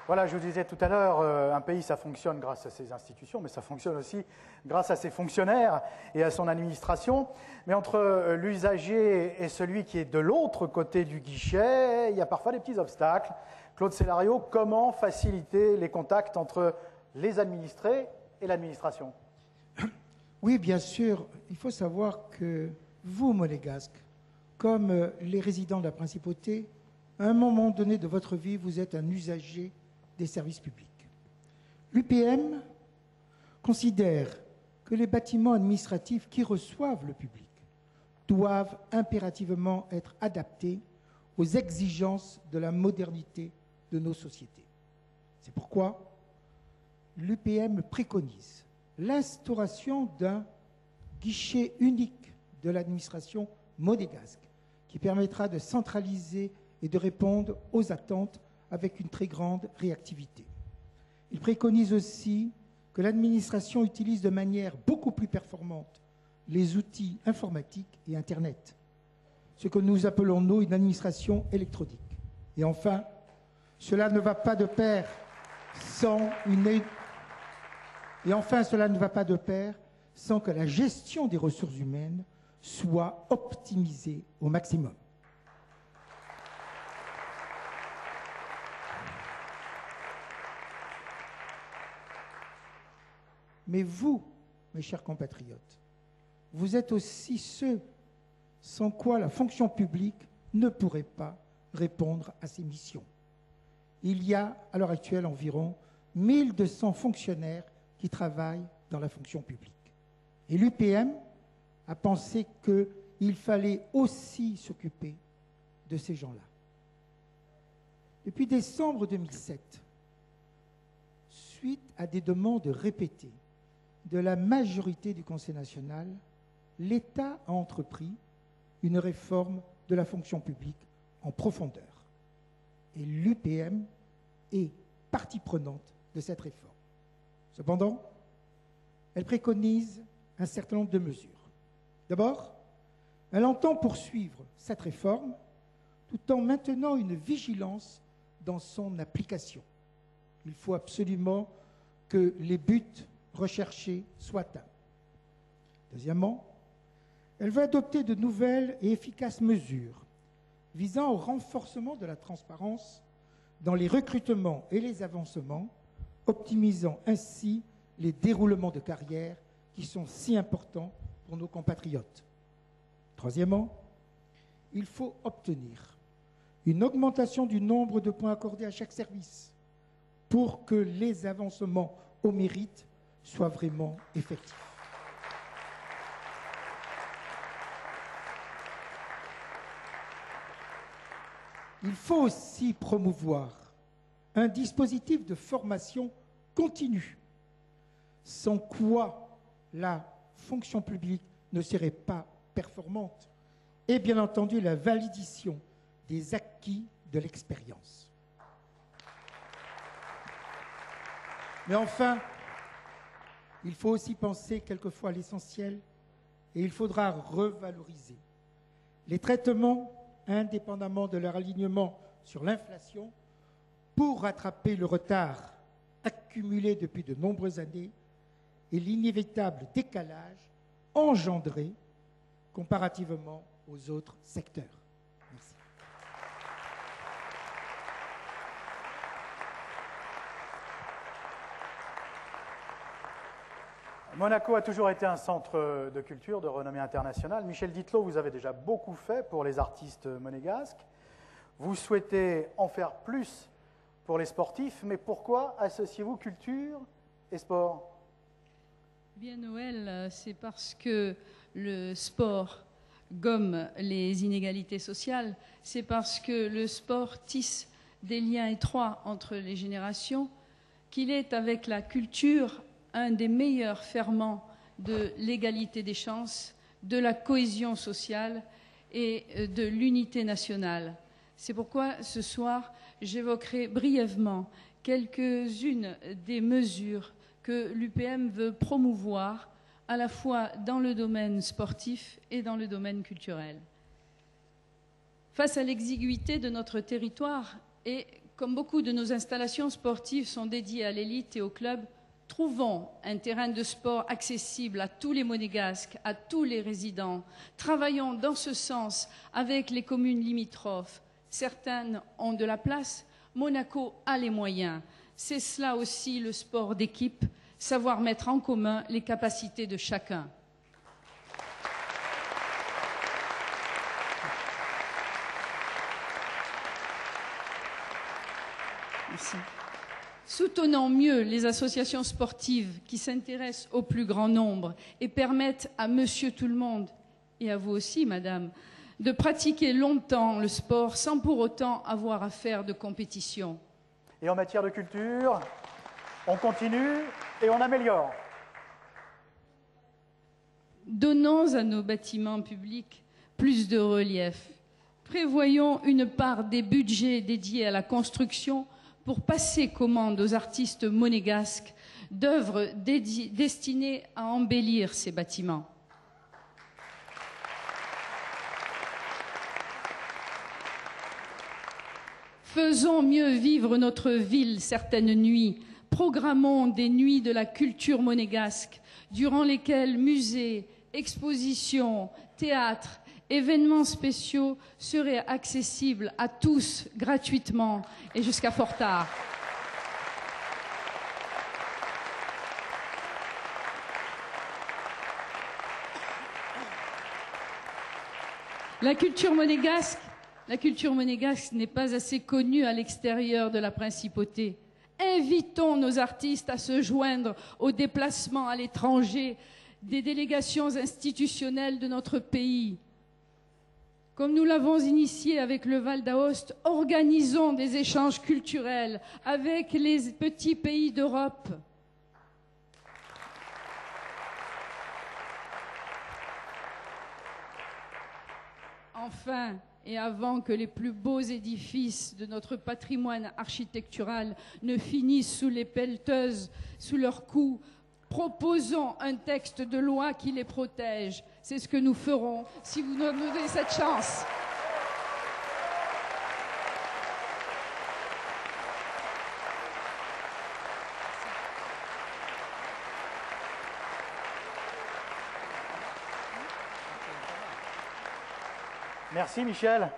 Voilà, je vous disais tout à l'heure, un pays, ça fonctionne grâce à ses institutions, mais ça fonctionne aussi grâce à ses fonctionnaires et à son administration. Mais entre l'usager et celui qui est de l'autre côté du guichet, il y a parfois des petits obstacles. Claude Cellario, comment faciliter les contacts entre les administrés et l'administration? Oui, bien sûr. Il faut savoir que vous, Monégasque, comme les résidents de la Principauté, à un moment donné de votre vie, vous êtes un usager des services publics. L'UPM considère que les bâtiments administratifs qui reçoivent le public doivent impérativement être adaptés aux exigences de la modernité de nos sociétés. C'est pourquoi l'UPM préconise l'instauration d'un guichet unique de l'administration monégasque qui permettra de centraliser et de répondre aux attentes avec une très grande réactivité. Il préconise aussi que l'administration utilise de manière beaucoup plus performante les outils informatiques et Internet, ce que nous appelons, nous, une administration électronique. Et enfin, cela ne va pas de pair sans sans que la gestion des ressources humaines soit optimisée au maximum. Mais vous, mes chers compatriotes, vous êtes aussi ceux sans quoi la fonction publique ne pourrait pas répondre à ses missions. Il y a à l'heure actuelle environ 1200 fonctionnaires qui travaillent dans la fonction publique. Et l'UPM a pensé qu'il fallait aussi s'occuper de ces gens-là. Depuis décembre 2007, suite à des demandes répétées de la majorité du Conseil national, l'État a entrepris une réforme de la fonction publique en profondeur. Et l'UPM est partie prenante de cette réforme. Cependant, elle préconise un certain nombre de mesures. D'abord, elle entend poursuivre cette réforme tout en maintenant une vigilance dans son application. Il faut absolument que les buts recherchés soient atteints. Deuxièmement, elle veut adopter de nouvelles et efficaces mesures visant au renforcement de la transparence dans les recrutements et les avancements, optimisant ainsi les déroulements de carrière qui sont si importants pour nos compatriotes. Troisièmement, il faut obtenir une augmentation du nombre de points accordés à chaque service pour que les avancements au mérite soient vraiment effectifs. Il faut aussi promouvoir un dispositif de formation continue, sans quoi la fonction publique ne serait pas performante, et bien entendu la validation des acquis de l'expérience. Mais enfin, il faut aussi penser quelquefois à l'essentiel et il faudra revaloriser les traitements indépendamment de leur alignement sur l'inflation pour rattraper le retard accumulé depuis de nombreuses années et l'inévitable décalage engendré comparativement aux autres secteurs. Merci. Monaco a toujours été un centre de culture de renommée internationale. Michel Dittelot, vous avez déjà beaucoup fait pour les artistes monégasques. Vous souhaitez en faire plus pour les sportifs, mais pourquoi associez-vous culture et sport? Bien, Noël, c'est parce que le sport gomme les inégalités sociales, c'est parce que le sport tisse des liens étroits entre les générations, qu'il est avec la culture un des meilleurs ferments de l'égalité des chances, de la cohésion sociale et de l'unité nationale. C'est pourquoi ce soir, j'évoquerai brièvement quelques-unes des mesures que l'UPM veut promouvoir à la fois dans le domaine sportif et dans le domaine culturel. Face à l'exiguïté de notre territoire et Comme beaucoup de nos installations sportives sont dédiées à l'élite et au club, trouvons un terrain de sport accessible à tous les Monégasques, à tous les résidents. Travaillons dans ce sens avec les communes limitrophes. Certaines ont de la place, Monaco a les moyens. C'est cela aussi le sport d'équipe, savoir mettre en commun les capacités de chacun. Merci. Soutenons mieux les associations sportives qui s'intéressent au plus grand nombre et permettent à monsieur tout le monde, et à vous aussi, madame, de pratiquer longtemps le sport sans pour autant avoir à faire de compétition. Et en matière de culture, on continue et on améliore. Donnons à nos bâtiments publics plus de relief. Prévoyons une part des budgets dédiés à la construction pour passer commande aux artistes monégasques d'œuvres destinées à embellir ces bâtiments. Faisons mieux vivre notre ville certaines nuits. Programmons des nuits de la culture monégasque, durant lesquelles musées, expositions, théâtres, événements spéciaux seraient accessibles à tous gratuitement et jusqu'à fort tard. La culture monégasque n'est pas assez connue à l'extérieur de la principauté. Invitons nos artistes à se joindre aux déplacements à l'étranger des délégations institutionnelles de notre pays. Comme nous l'avons initié avec le Val d'Aoste, organisons des échanges culturels avec les petits pays d'Europe. Enfin, et avant que les plus beaux édifices de notre patrimoine architectural ne finissent sous les pelleteuses, sous leurs coups, proposons un texte de loi qui les protège. C'est ce que nous ferons si vous nous donnez cette chance. Merci Michel.